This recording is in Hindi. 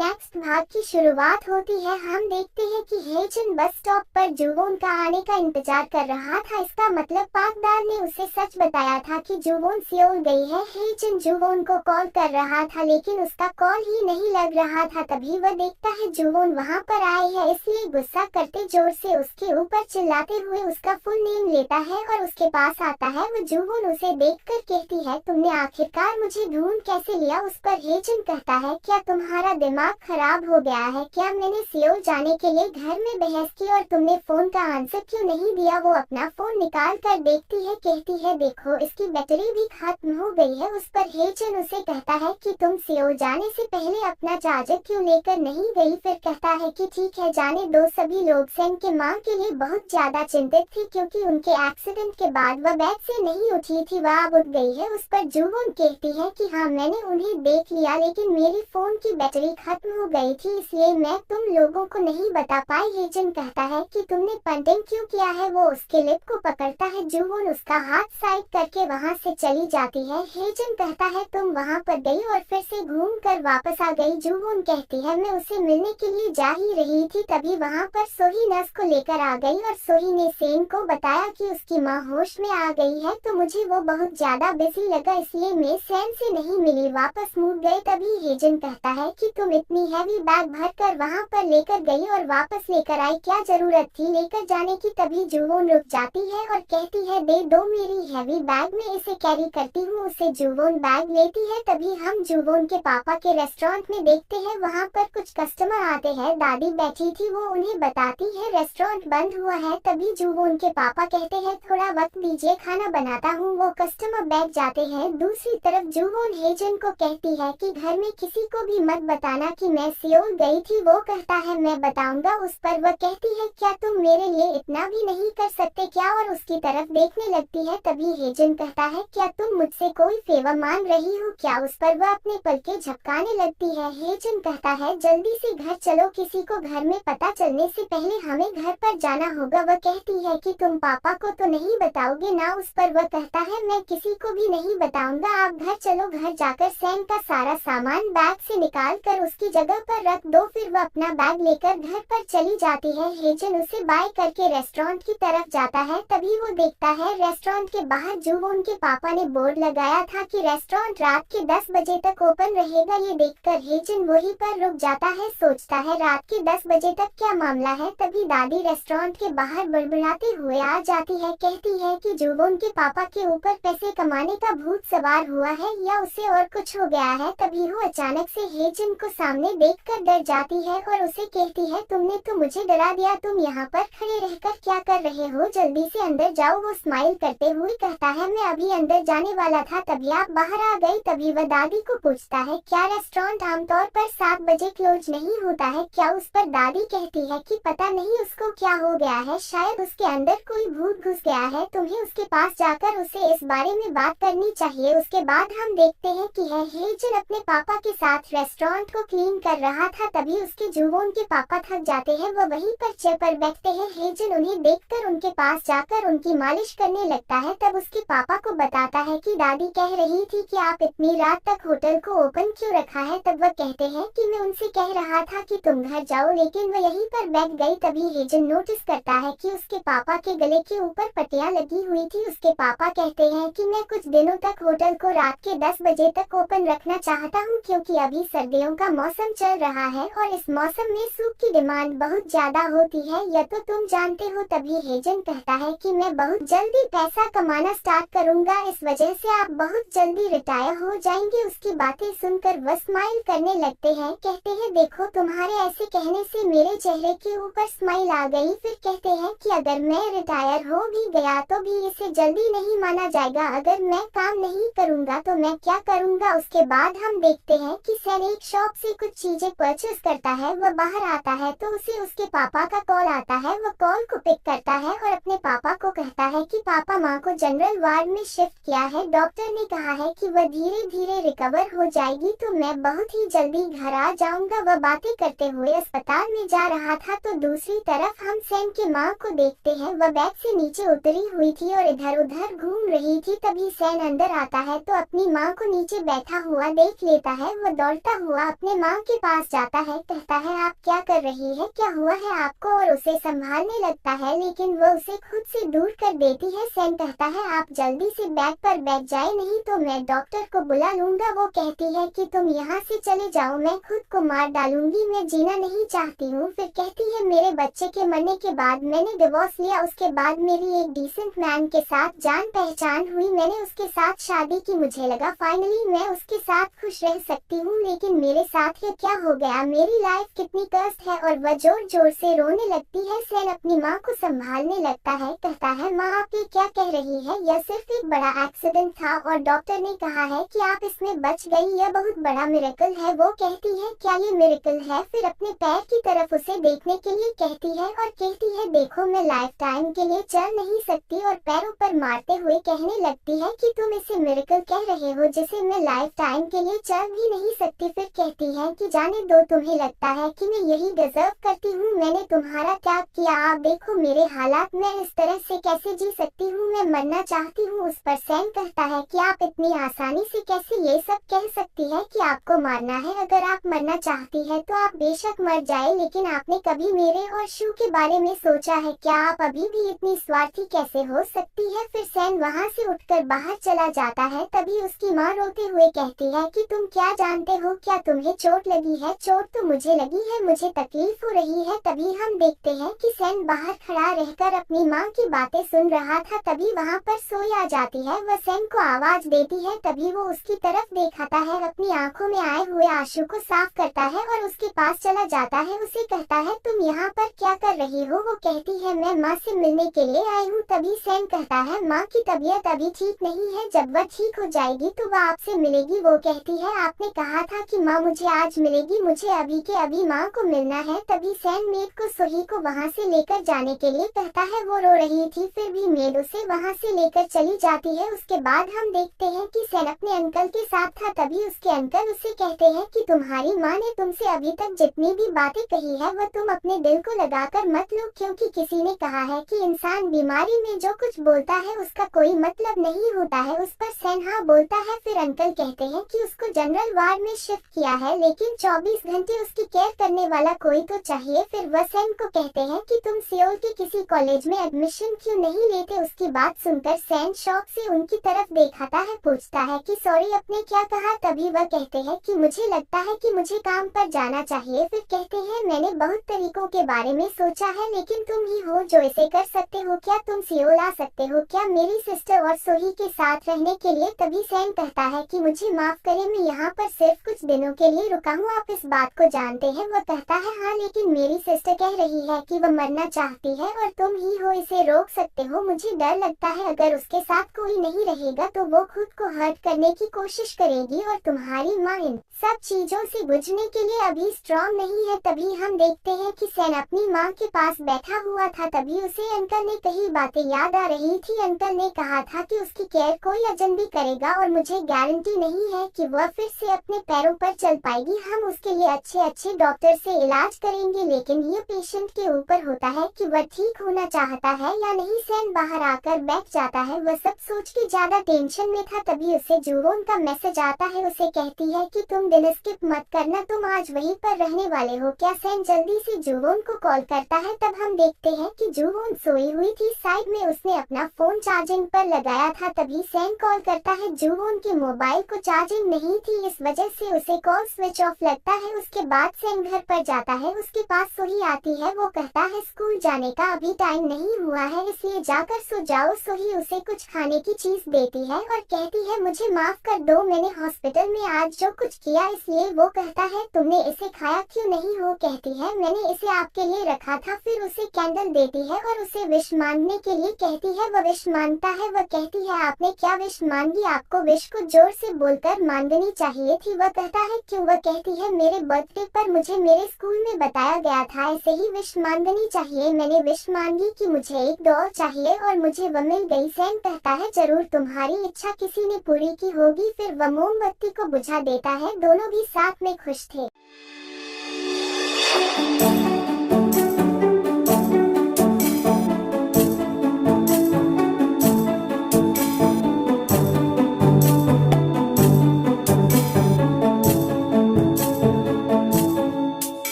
नेक्स्ट भाग की शुरुआत होती है। हम देखते हैं कि हेजन बस स्टॉप पर जुवोन का आने का इंतजार कर रहा था। इसका मतलब पाकदार ने उसे सच बताया था कि जुवोन सियोल गई है। हेजन जुवोन को कॉल कर रहा था लेकिन उसका कॉल ही नहीं लग रहा था। तभी वह देखता है जुवोन वहां पर आई है, इसलिए गुस्सा करते जोर से उसके ऊपर चिल्लाते हुए उसका फुल नेम लेता है और उसके पास आता है। वो जुवोन उसे देखकर कहती है, तुमने आखिरकार मुझे ढूंढ कैसे लिया? उस पर हेजन कहता है, क्या तुम्हारा दिमाग खराब हो गया है क्या? मैंने सियोल जाने के लिए घर में बहस की और तुमने फोन का आंसर क्यों नहीं दिया? वो अपना फोन निकाल कर देखती है, कहती है देखो इसकी बैटरी भी खत्म हो गई है। उस पर हेजन उसे कहता है कि तुम सियोल जाने से पहले अपना चार्जर क्यों लेकर नहीं गई? फिर कहता है कि ठीक है जाने दो। सभी लोग सैम के मां के लिए बहुत ज्यादा चिंतित थी क्योंकि उनके एक्सीडेंट के बाद वह बेड से नहीं उठी थी, वह अब उठ गई है। उस पर जुवोन कहती है कि हाँ मैंने उन्हें देख लिया लेकिन मेरी फोन की बैटरी खत्म हो गई थी इसलिए मैं तुम लोगों को नहीं बता पाई। हेजन कहता है कि तुमने पंटिंग क्यों किया है? वो उसके लिप को पकड़ता है। जुवोन उसका हाथ साइड करके वहां से चली जाती है। हेजन कहता है तुम वहां पर गई और फिर से घूम कर वापस आ गई। जुवोन कहती है मैं उसे मिलने के लिए जा ही रही थी, तभी वहां पर सोही नर्स को लेकर आ गई और सोही ने सेन को बताया कि उसकी माँ होश में आ गई है, तो मुझे वो बहुत ज्यादा बिजी लगा इसलिए मैं सैम से नहीं मिली, वापस मुड़ गए। तभी हेजन कहता है कि तुम इतनी हैवी बैग भरकर वहां पर लेकर गई और वापस लेकर आई, क्या जरूरत थी लेकर जाने की? तभी जुवोन रुक जाती है और कहती है दे दो मेरी हैवी बैग, मैं इसे कैरी करती हूँ। उसे जुवोन बैग लेती है। तभी हम जुवोन के पापा के रेस्टोरेंट में देखते हैं, वहाँ पर कुछ कस्टमर आते हैं। दादी बैठी थी, वो उन्हें बताती है रेस्टोरेंट बंद हुआ है। तभी जुवोन के पापा कहते हैं थोड़ा वक्त दीजिए, खाना बनाता हूँ। वो कस्टमर बैठ जाते हैं। दूसरी तरफ जुवोन हेजन को कहती है कि घर में किसी को भी मत बताना कि मैं सियोल गई थी। वो कहता है मैं बताऊंगा। उस पर वह कहती है क्या तुम मेरे लिए इतना भी नहीं कर सकते क्या? और उसकी तरफ देखने लगती है। तभी हेजन कहता है क्या तुम मुझसे कोई फेवर मांग रही हो क्या? उस पर वह अपने पलके झपकाने लगती है। हेजन कहता है जल्दी से घर चलो, किसी को घर में पता चलने से पहले हमें घर पर जाना होगा। वह कहती है कि तुम पापा को तो नहीं बताओगे ना? उस पर वह कहता है मैं किसी को भी नहीं बताऊंगा, आप घर चलो। घर जाकर सैम का सारा सामान बैग से निकाल कर उसकी जगह पर रख दो। फिर वह अपना बैग लेकर घर पर चली जाती है। हेजन उसे बाय करके रेस्टोरेंट की तरफ जाता है। तभी वो देखता है रेस्टोरेंट के बाहर जुवोन के पापा ने बोर्ड लगाया था कि रेस्टोरेंट रात के 10 बजे तक ओपन रहेगा। ये देखकर हेजन वहीं पर रुक जाता है, सोचता है रात के 10 बजे तक क्या मामला है। तभी दादी रेस्टोरेंट के बाहर बड़बड़ाते हुए आ जाती है, कहती है कि जुवोन के पापा के ऊपर पैसे कमाने का भूत सवार हुआ है या उसे और कुछ हो गया है। तभी वो अचानक से हेजन को सामने देखकर डर जाती है और उसे कहती है तुमने तो मुझे डरा दिया, तुम यहाँ पर खड़े रहकर क्या कर रहे हो? जल्दी से अंदर जाओ। वो स्माइल करते हुए कहता है मैं अभी अंदर जाने वाला था, तभी आप बाहर आ गई। तभी वह दादी को पूछता है क्या रेस्टोरेंट आमतौर पर 7 बजे क्लोज नहीं होता है क्या? उस पर दादी कहती है कि पता नहीं उसको क्या हो गया है, शायद उसके अंदर कोई भूत घुस गया है, तुम्हें उसके पास जाकर उसे इस बारे में बात करनी चाहिए। उसके बाद हम देखते हैं कि हेजन अपने पापा के साथ रेस्टोरेंट को क्लीन कर रहा था। तभी उसके जुवोन के पापा थक जाते हैं, वो वहीं पर चेयर पर बैठते हैं। हेजन उन्हें देखकर उनके पास जाकर उनकी मालिश करने लगता है। तब उसके पापा को बताता है कि दादी कह रही थी कि आप इतनी रात तक होटल को ओपन क्यों रखा है? तब वह कहते हैं कि मैं उनसे कह रहा था कि तुम घर जाओ, लेकिन वह यहीं पर बैठ गई। तभी हेजन नोटिस करता है कि उसके पापा के गले के ऊपर पट्टियां लगी हुई थी। उसके पापा कहते हैं कि मैं कुछ दिनों तक होटल को रात के 10 बजे तक ओपन रखना चाहता हूँ क्योंकि अभी सर्दियों का मौसम चल रहा है और इस मौसम में सूप की डिमांड बहुत ज्यादा होती है, यह तो तुम जानते हो। तभी हेजन कहता है कि मैं बहुत जल्दी पैसा कमाना स्टार्ट करूंगा, इस वजह से आप बहुत जल्दी रिटायर हो जाएंगे। उसकी बातें सुनकर वह स्माइल करने लगते हैं, कहते हैं देखो तुम्हारे ऐसे कहने से मेरे चेहरे के ऊपर स्माइल आ गई। फिर कहते हैं कि अगर मैं रिटायर हो भी गया तो भी इसे जल्दी नहीं माना जाएगा, अगर मैं काम नहीं करूंगा तो मैं क्या करूंगा? उसके बाद हम देखते हैं कि सैम एक शॉप से कुछ चीजें परचेज करता है। वह बाहर आता है तो उसे उसके पापा का कॉल आता है। वह कॉल को पिक करता है और अपने पापा को कहता है कि पापा माँ को जनरल वार्ड में शिफ्ट किया है, डॉक्टर ने कहा है कि वह धीरे धीरे रिकवर हो जाएगी, तो मैं बहुत ही जल्दी घर आ जाऊंगा। वह बातें करते हुए अस्पताल में जा रहा था तो दूसरी तरफ हम सैम की माँ को देखते हैं। वह बैग से नीचे उतरी हुई थी और इधर उधर घूम रही थी। तभी सैम अंदर आता है तो अपनी माँ को नीचे बैठा हुआ देख लेता है। वह दौड़ता हुआ अपने माँ माँ के पास जाता है, कहता है आप क्या कर रही है, क्या हुआ है आपको, और उसे संभालने लगता है लेकिन वो उसे खुद से दूर कर देती है। सैन कहता है आप जल्दी से बैग पर बैठ जाए, नहीं तो मैं डॉक्टर को बुला लूंगा। वो कहती है कि तुम यहाँ से चले जाओ, मैं खुद को मार डालूंगी, मैं जीना नहीं चाहती हूँ। फिर कहती है मेरे बच्चे के मरने के बाद मैंने डिवोर्स लिया, उसके बाद मेरी एक डिसेंट मैन के साथ जान पहचान हुई, मैंने उसके साथ शादी की, मुझे लगा फाइनली मैं उसके साथ खुश रह सकती हूँ, लेकिन मेरे साथ ये क्या हो गया, मेरी लाइफ कितनी कष्ट है। और वह जोर जोर से रोने लगती है। सैन अपनी माँ को संभालने लगता है, कहता है माँ आप ये क्या कह रही है, यह सिर्फ एक बड़ा एक्सीडेंट था और डॉक्टर ने कहा है कि आप इसमें बच गई, यह बहुत बड़ा मिरेकल है। वो कहती है क्या ये मिरेकल है, फिर अपने पैर की तरफ उसे देखने के लिए कहती है और कहती है देखो मैं लाइफ टाइम के लिए चल नहीं सकती, और पैरों पर मारते हुए कहने लगती है कि तुम इसे मिरेकल कह रहे हो जिसे मैं लाइफ टाइम के लिए चल भी नहीं सकती। फिर कहती है कि जाने दो, तुम्हें लगता है कि मैं यही डिजर्व करती हूँ, मैंने तुम्हारा त्याग किया, आप देखो मेरे हालात, मैं इस तरह से कैसे जी सकती हूँ, मैं मरना चाहती हूँ। उस पर सैन कहता है कि आप इतनी आसानी से कैसे ये सब कह सकती है कि आपको मारना है, अगर आप मरना चाहती है तो आप बेशक मर जाए, लेकिन आपने कभी मेरे और शू के बारे में सोचा है क्या, आप अभी भी इतनी स्वार्थी कैसे हो सकती है। फिर सैन वहाँ से उठकर बाहर चला जाता है। तभी उसकी माँ रोते हुए कहती है कि तुम क्या जानते हो, क्या तुम्हें चोट लगी है, चोट तो मुझे लगी है, मुझे तकलीफ हो रही है। तभी हम देखते हैं कि सैन बाहर खड़ा रहकर अपनी माँ की बातें सुन रहा था। तभी वहाँ पर सोई आ जाती है, वह सैन को आवाज देती है, तभी वो उसकी तरफ देखता है, अपनी आंखों में आए हुए आंसू को साफ करता है और उसके पास चला जाता है, उसे कहता है तुम यहाँ पर क्या कर रही हो। वो कहती है मैं माँ से मिलने के लिए आई हूँ। तभी सैन कहता है माँ की तबीयत अभी ठीक नहीं है, जब वह ठीक हो जाएगी तो वह आपसे मिलेगी। वो कहती है आपने कहा था कि माँ मुझे आज मिलेगी, मुझे अभी के अभी माँ को मिलना है। तभी सैन मेड को सोही को वहाँ से लेकर जाने के लिए कहता है, वो रो रही थी फिर भी मेड उसे वहाँ से लेकर चली जाती है। उसके बाद हम देखते हैं कि सैन अपने अंकल के साथ था। तभी उसके अंकल उसे कहते हैं कि तुम्हारी माँ ने तुमसे अभी तक जितनी भी बातें कही है वह तुम अपने दिल को लगाकर मत लो, क्योंकि किसी ने कहा है कि इंसान बीमारी में जो कुछ बोलता है उसका कोई मतलब नहीं होता है। उस पर सैन हाँ बोलता है। फिर अंकल कहते हैं कि उसको जनरल वार्ड में शिफ्ट किया है, लेकिन 24 घंटे उसकी केयर करने वाला कोई तो चाहिए। फिर वह सैन को कहते हैं कि तुम सियोल के किसी कॉलेज में एडमिशन क्यों नहीं लेते। उसकी बात सुनकर सैन शौक से उनकी तरफ देखता है, पूछता है कि सॉरी आपने क्या कहा। तभी वह कहते हैं कि मुझे लगता है कि मुझे काम पर जाना चाहिए। फिर कहते हैं मैंने बहुत तरीकों के बारे में सोचा है, लेकिन तुम ही हो जो इसे कर सकते हो, क्या तुम सियोल आ सकते हो क्या मेरी सिस्टर और सोही के साथ रहने के लिए। तभी सैन कहता है कि मुझे माफ करें, मैं यहाँ पर सिर्फ कुछ दिनों के लिए रुका हूँ, आप इस बात को जानते हैं। वह कहता है हाँ, लेकिन मेरी सिस्टर कह रही है कि वह मरना चाहती है और तुम ही हो इसे रोक सकते हो। मुझे डर लगता है अगर उसके साथ कोई नहीं रहेगा तो वो खुद को हर्ट करने की कोशिश करेगी, और तुम्हारी माँ इन सब चीजों से बुझने के लिए अभी स्ट्रॉन्ग नहीं है। तभी हम देखते हैं कि सैन अपनी माँ के पास बैठा हुआ था। तभी उसे अंकल ने कई बातें याद आ रही थी। अंकल ने कहा था कि उसकी केयर कोई अजनबी करेगा और मुझे गारंटी नहीं है कि वह फिर से अपने पैरों पर चल पाएगी। हम उसके लिए अच्छे अच्छे डॉक्टर से इलाज करेंगे, लेकिन ये पेशेंट के ऊपर होता है कि वह ठीक होना चाहता है या नहीं। सैन बाहर आकर बैठ जाता है, वह सब सोच के ज्यादा टेंशन में था। तभी उसे जुवोन का मैसेज आता है, उसे कहती है कि तुम दिन स्किप मत करना, तुम आज वहीं पर रहने वाले हो क्या। सैन जल्दी से जुवोन को कॉल करता है। तब हम देखते हैं कि जुवोन सोई हुई थी, साइड में उसने अपना फोन चार्जिंग पर लगाया था। तभी सैन कॉल करता है, जुवोन के मोबाइल को चार्जिंग नहीं थी, इस वजह से उसे कॉल स्विच ऑफ लगता है। उसके बाद सैन घर पर जाता है, उसके पास सोही आती है। वो कहता है स्कूल जाने का अभी टाइम नहीं हुआ है, इसलिए जाकर सो जाओ। सोही उसे कुछ खाने की चीज देती है और कहती है मुझे माफ कर दो, मैंने हॉस्पिटल में आज जो कुछ किया इसलिए। वो कहता है तुमने इसे खाया क्यों नहीं। वो कहती है मैंने इसे आपके लिए रखा था। फिर उसे कैंडल देती है और उसे विश मांगने के लिए कहती है, वह विश मांगता है। वह कहती है आपने क्या विश मांगी, आपको विश को जोर से बोलकर मांगनी चाहिए थी। वह कहता है क्यों। वह कहती है मेरे बर्थडे पर मुझे मेरे स्कूल में बताया गया था ऐसे ही विश मांगनी चाहिए, मैंने विश मांगी कि मुझे एक डॉल चाहिए और मुझे वह मिल गई। सैन कहता है जरूर तुम्हारी इच्छा किसी ने पूरी की होगी। फिर वह मोमबत्ती को बुझा देता है, दोनों भी साथ में खुश थे।